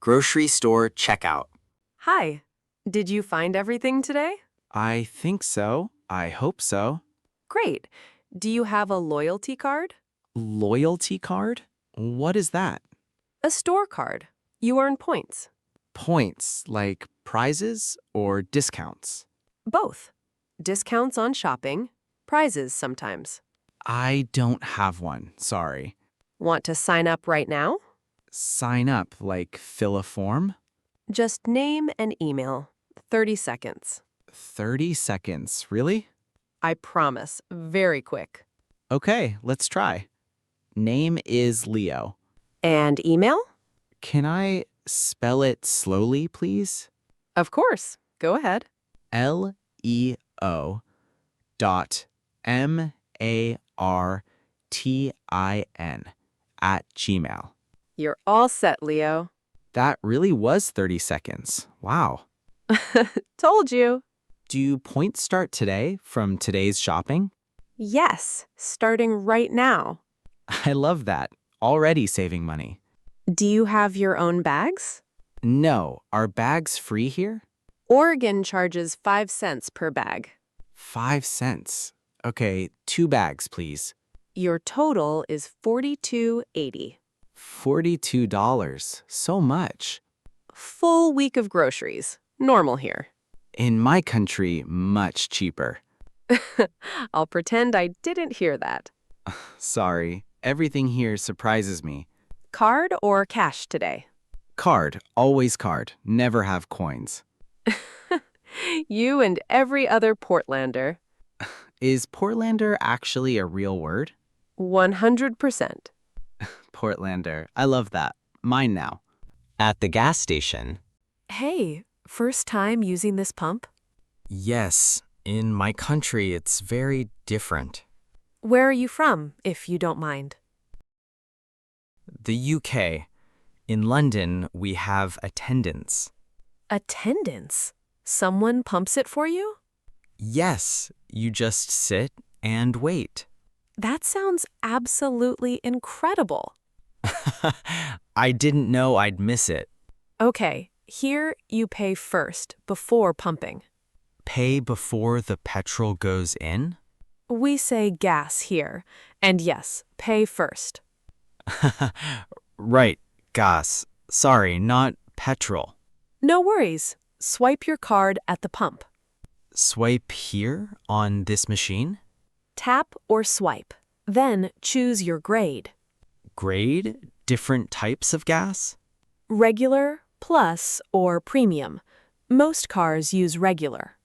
Grocery store checkout. Hi. Did you find everything today? I think so. I hope so. Great. Do you have a loyalty card? Loyalty card? What is that? A store card. You earn points. Points, like prizes or discounts? Both. Discounts on shopping, prizes sometimes. I don't have one, sorry. Want to sign up right now? Sign up, like fill a form? Just name and email. 30 seconds. 30 seconds, really? I promise. Very quick. Okay, let's try. Name is Leo. And email? Can I spell it slowly, please? Of course. Go ahead. Leo dot MARTIN You're all set, Leo. That really was 30 seconds. Wow. Told you. Do points start today from today's shopping? Yes, starting right now. I love that. Already saving money. Do you have your own bags? No, are bags free here? Oregon charges 5 cents per bag. 5 cents. Okay, 2 bags, please. Your total is $42.80. $42. So much. Full week of groceries. Normal here. In my country, much cheaper. I'll pretend I didn't hear that. Sorry, everything here surprises me. Card or cash today? Card, always card, never have coins. You and every other Portlander. Is Portlander actually a real word? 100%. Portlander, I love that. Mine now. At the gas station. Hey, first time using this pump? Yes, in my country it's very different. Where are you from, if you don't mind? The UK. In London, we have attendants. Attendance? Someone pumps it for you? Yes, you just sit and wait. That sounds absolutely incredible. I didn't know I'd miss it. Okay, here you pay first, before pumping. Pay before the petrol goes in? We say gas here, and yes, pay first. Right, gas. Sorry, not petrol. No worries. Swipe your card at the pump. Swipe here on this machine? Tap or swipe. Then choose your grade. Grade? Different types of gas? Regular, plus, or premium. Most cars use regular.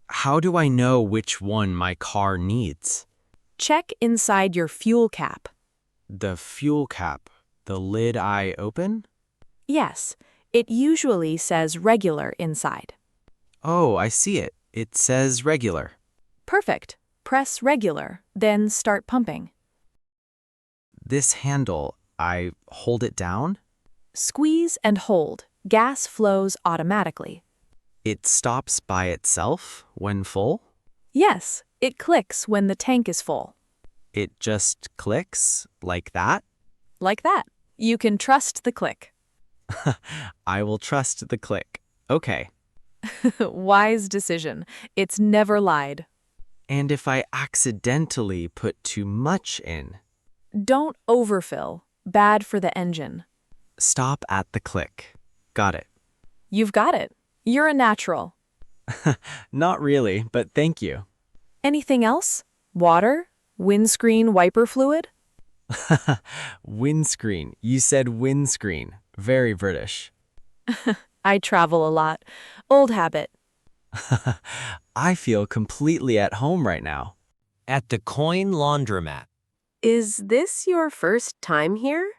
How do I know which one my car needs? Check inside your fuel cap. The fuel cap, the lid I open? Yes, it usually says regular inside. Oh, I see it. It says regular. Perfect. Press regular, then start pumping. This handle, I hold it down? Squeeze and hold. Gas flows automatically. It stops by itself when full? Yes, it clicks when the tank is full. It just clicks like that? Like that. You can trust the click. I will trust the click. Okay. Wise decision. It's never lied. And if I accidentally put too much in? Don't overfill. Bad for the engine. Stop at the click. Got it. You've got it. You're a natural. Not really, but thank you. Anything else? Water? Windscreen wiper fluid? Windscreen. You said windscreen. Very British. I travel a lot. Old habit. I feel completely at home right now. At the coin laundromat. Is this your first time here?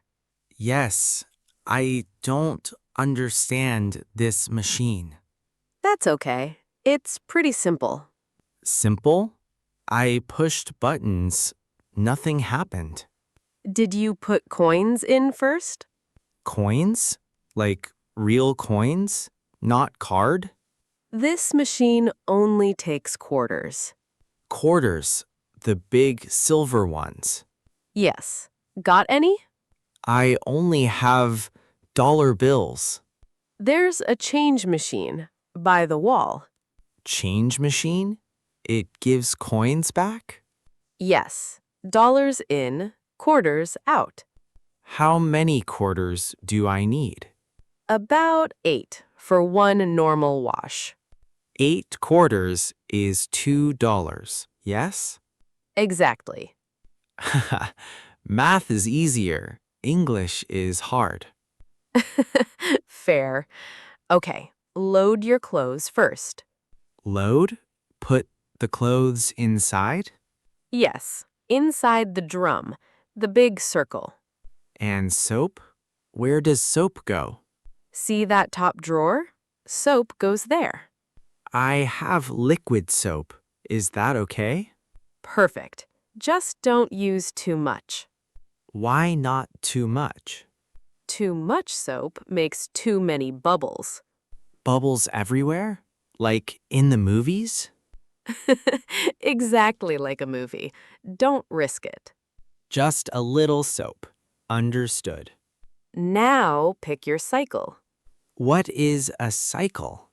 Yes, I don't understand this machine. That's okay. It's pretty simple. Simple? I pushed buttons. Nothing happened. Did you put coins in first? Coins? Like real coins? Not card? This machine only takes quarters. Quarters. The big silver ones. Yes. Got any? I only have dollar bills. There's a change machine by the wall. Change machine? It gives coins back? Yes, dollars in, quarters out. How many quarters do I need? About 8 for one normal wash. 8 quarters is $2, yes? Exactly. Math is easier. English is hard. Fair. Okay, load your clothes first. Load? Put the clothes inside? Yes, inside the drum, the big circle. And soap? Where does soap go? See that top drawer? Soap goes there. I have liquid soap. Is that okay? Perfect. Just don't use too much. Why not too much? Too much soap makes too many bubbles. Bubbles everywhere? Like in the movies? Exactly like a movie. Don't risk it. Just a little soap. Understood. Now pick your cycle. What is a cycle?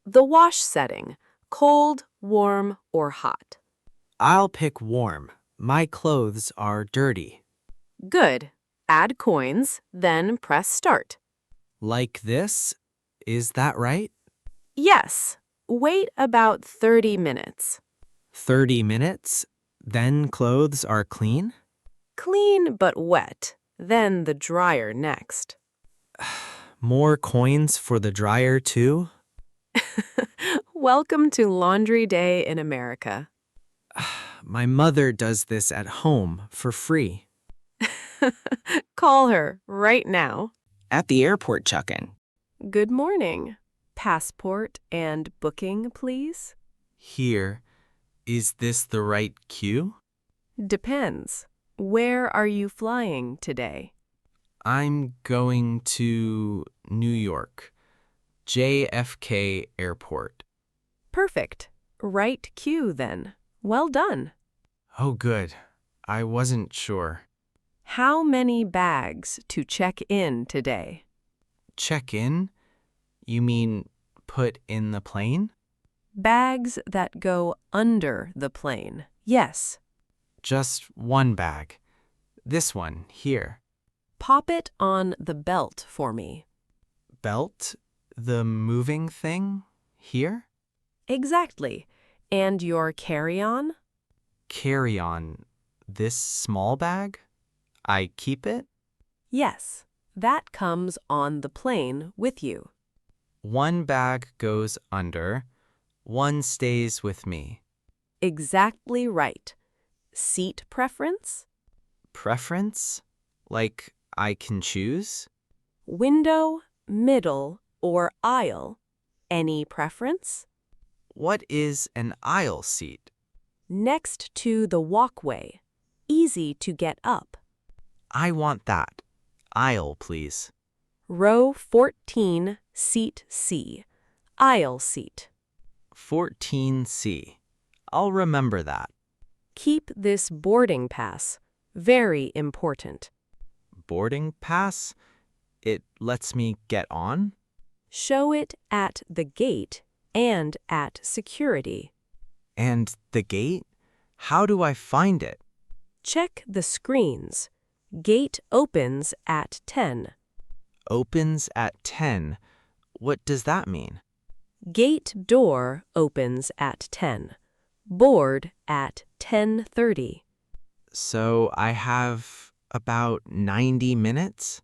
The wash setting, cold, warm, or hot. I'll pick warm. My clothes are dirty. Good. Add coins, then press start. Like this? Is that right? Yes. Wait about 30 minutes. 30 minutes? Then clothes are clean? Clean but wet, then the dryer next. More coins for the dryer too? Welcome to Laundry Day in America. My mother does this at home for free. Call her right now. At the airport, Chuckin'. Good morning. Passport and booking, please? Here. Is this the right queue? Depends. Where are you flying today? I'm going to New York. JFK Airport. Perfect. Right queue then. Well done. Oh, good. I wasn't sure. How many bags to check in today? Check in? You mean put in the plane? Bags that go under the plane. Yes. Just one bag. This one, here. Pop it on the belt for me. Belt? The moving thing? Here? Exactly. And your carry-on? Carry-on. This small bag? I keep it? Yes. That comes on the plane with you. One bag goes under, one stays with me. Exactly right. Seat preference? Preference? Like I can choose? Window, middle, or aisle? Any preference? What is an aisle seat? Next to the walkway. Easy to get up. I want that. Aisle, please. Row 14, seat C. Aisle seat. 14C. I'll remember that. Keep this boarding pass. Very important. Boarding pass? It lets me get on? Show it at the gate and at security. And the gate? How do I find it? Check the screens. Gate opens at 10. Opens at 10. What does that mean? Gate door opens at 10. Board at 10:30. So I have about 90 minutes?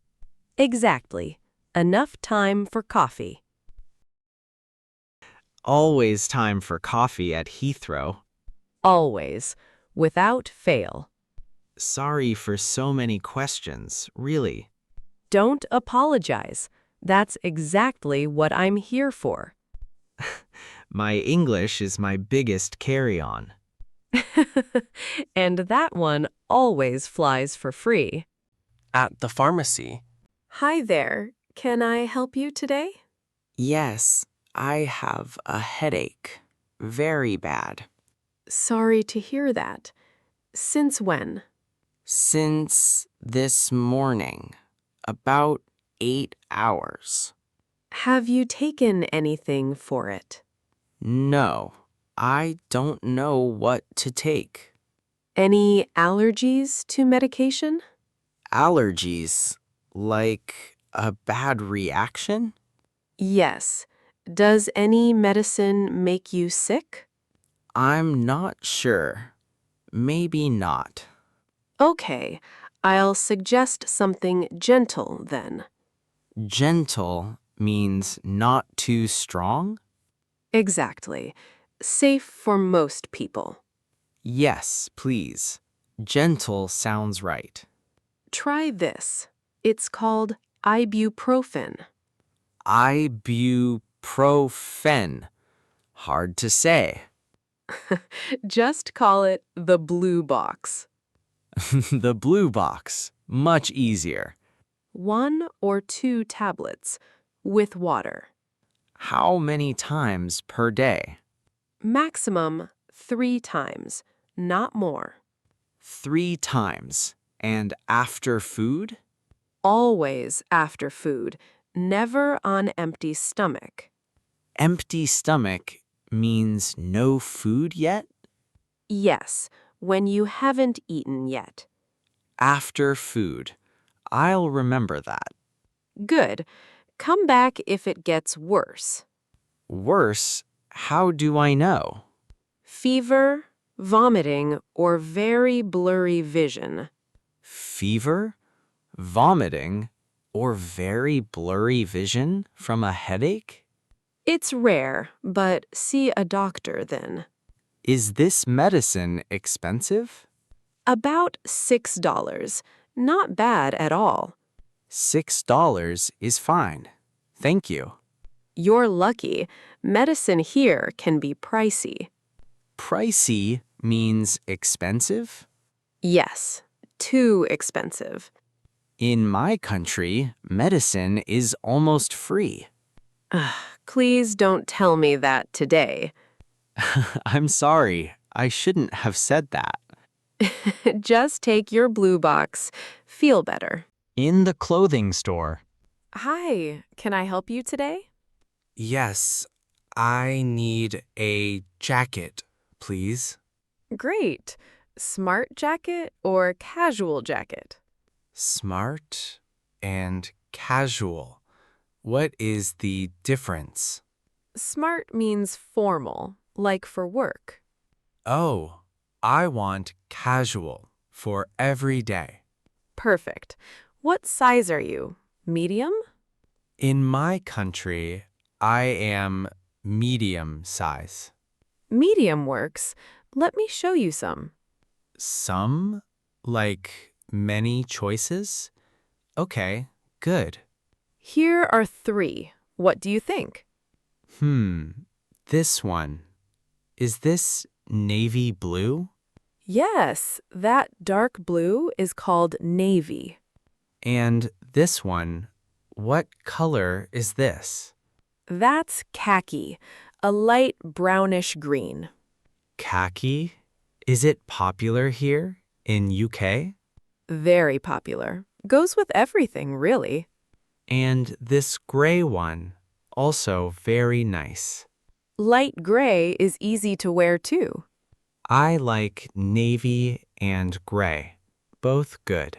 Exactly. Enough time for coffee. Always time for coffee at Heathrow. Always. Without fail. Sorry for so many questions, really. Don't apologize. That's exactly what I'm here for. My English is my biggest carry-on. And that one always flies for free. At the pharmacy. Hi there. Can I help you today? Yes, I have a headache. Very bad. Sorry to hear that. Since when? Since this morning. About 8 hours. Have you taken anything for it? No, I don't know what to take. Any allergies to medication? Allergies, like a bad reaction? Yes. Does any medicine make you sick? I'm not sure. Maybe not. Okay, I'll suggest something gentle then. Gentle means not too strong? Exactly. Safe for most people. Yes, please. Gentle sounds right. Try this. It's called ibuprofen. Ibuprofen. Hard to say. Just call it the blue box. The blue box. Much easier. 1 or 2 tablets with water. How many times per day? Maximum 3 times, not more. 3 times. And after food? Always after food, never on empty stomach. Empty stomach means no food yet? Yes, when you haven't eaten yet. After food. I'll remember that. Good. Come back if it gets worse. Worse, how do I know? Fever, vomiting, or very blurry vision. Fever? Vomiting? Or very blurry vision from a headache? It's rare, but see a doctor then. Is this medicine expensive? About $6. Not bad at all. $6 is fine. Thank you. You're lucky. Medicine here can be pricey. Pricey means expensive? Yes, too expensive. In my country, medicine is almost free. Please don't tell me that today. I'm sorry. I shouldn't have said that. Just take your blue box. Feel better. In the clothing store. Hi, can I help you today? Yes, I need a jacket, please. Great. Smart jacket or casual jacket? Smart and casual. What is the difference? Smart means formal, like for work. Oh, I want casual for every day. Perfect. What size are you? Medium? In my country, I am medium size. Medium works. Let me show you some. Some? Like many choices? Okay, good. Here are 3. What do you think? This one. Is this navy blue? Yes, that dark blue is called navy. And this one, what color is this? That's khaki, a light brownish green. Khaki? Is it popular here in UK? Very popular. Goes with everything, really. And this gray one, also very nice. Light gray is easy to wear too. I like navy and gray. Both good.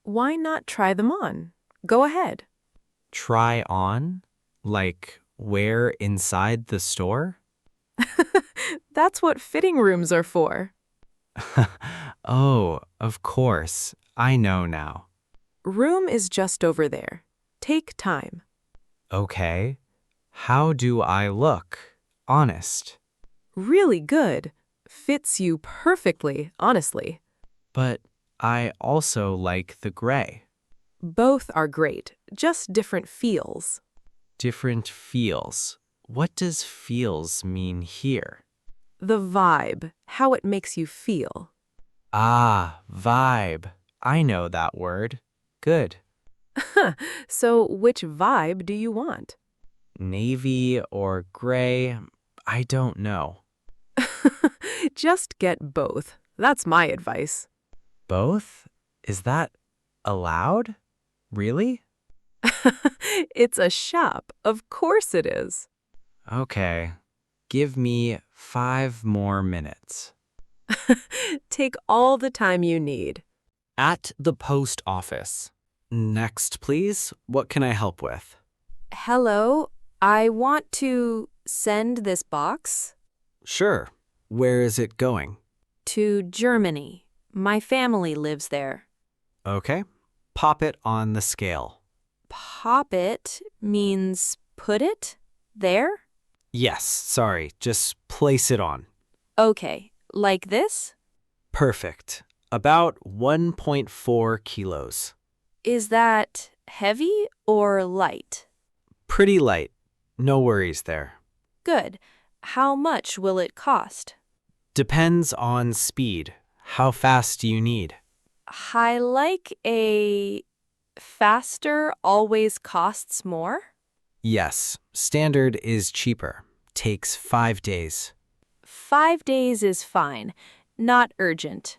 Why not try them on? Go ahead. Try on? Like wear inside the store? That's what fitting rooms are for. Oh, of course. I know now. Room is just over there. Take time. Okay. How do I look? Honest. Really good. Fits you perfectly, honestly. But I also like the gray. Both are great, just different feels. Different feels. What does feels mean here? The vibe, how it makes you feel. Ah, vibe. I know that word. Good. So which vibe do you want? Navy or gray? I don't know. Just get both. That's my advice. Both? Is that allowed? Really? It's a shop. Of course it is. Okay, give me 5 more minutes. Take all the time you need. At the post office. Next, please. What can I help with? Hello, I want to send this box Sure. Where is it going? to Germany. My family lives there. Okay. Pop it on the scale. Pop it means put it there? Yes, sorry. Just place it on. Okay, like this? Perfect. About 1.4 kilos. Is that heavy or light? Pretty light. No worries there. Good. How much will it cost? Depends on speed. How fast do you need? I like a faster always costs more. Yes, standard is cheaper. Takes 5 days. 5 days is fine, not urgent.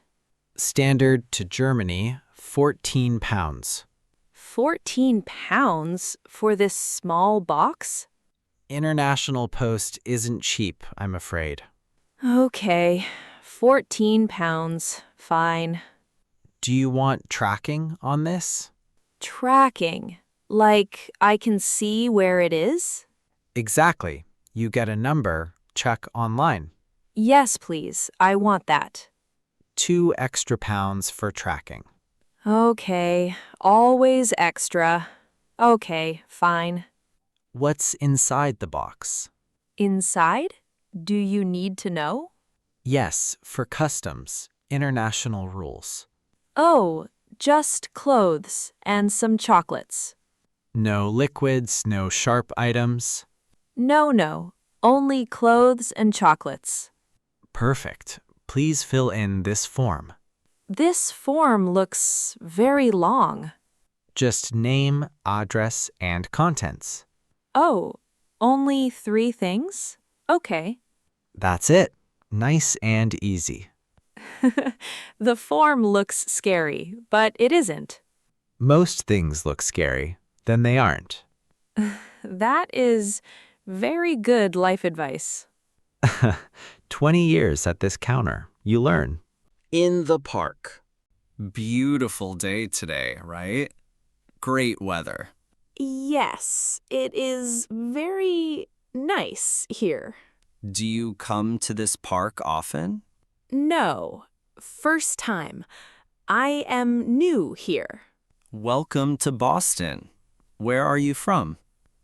Standard to Germany, 14 pounds. 14 pounds for this small box? International post isn't cheap, I'm afraid. Okay, 14 pounds, fine. Do you want tracking on this? Tracking, like I can see where it is? Exactly. You get a number, check online. Yes, please, I want that. 2 extra pounds for tracking. Okay, always extra. Okay, fine. What's inside the box? Inside? Do you need to know? Yes, for customs, international rules. Oh, just clothes and some chocolates. No liquids, no sharp items. No, only clothes and chocolates. Perfect. Please fill in this form. This form looks very long. Just name, address, and contents. Oh, only 3 things? Okay. That's it. Nice and easy. The form looks scary, but it isn't. Most things look scary, then they aren't. That is very good life advice. 20 years at this counter. You learn. In the park. Beautiful day today, right? Great weather. Yes, it is very nice here. Do you come to this park often? No, first time. I am new here. Welcome to Boston. Where are you from?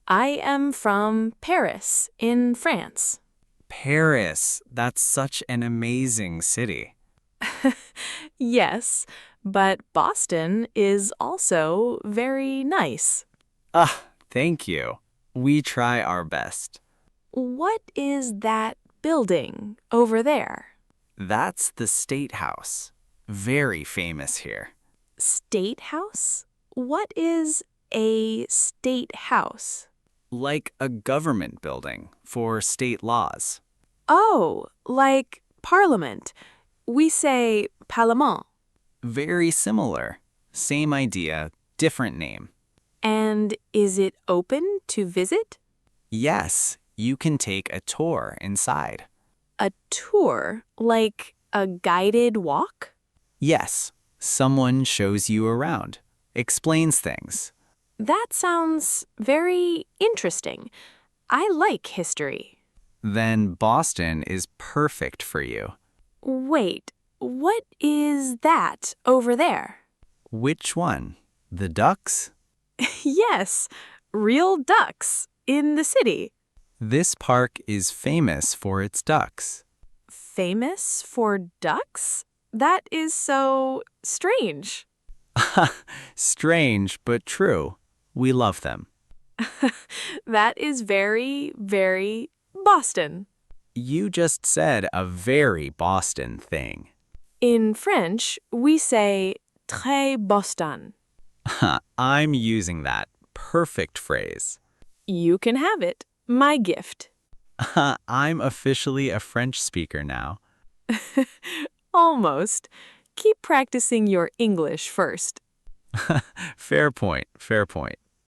I am from Paris, in France. Paris. That's such an amazing city. Yes, but Boston is also very nice. Ah, thank you. We try our best. What is that building over there? That's the State House. Very famous here. State House? What is a state house? Like a government building for state laws. Oh, like Parliament. We say Parlement. Very similar. Same idea, different name. And is it open to visit? Yes, you can take a tour inside. A tour, like a guided walk? Yes, someone shows you around, explains things. That sounds very interesting. I like history. Then Boston is perfect for you. Wait, what is that over there? Which one? The ducks? Yes, real ducks in the city. This park is famous for its ducks. Famous for ducks? That is so strange. Strange, but true. We love them. That is very, very Boston. You just said a very Boston thing. In French, we say très Boston. I'm using that. Perfect phrase. You can have it. My gift. I'm officially a French speaker now. Almost. Keep practicing your English first. Fair point, fair point.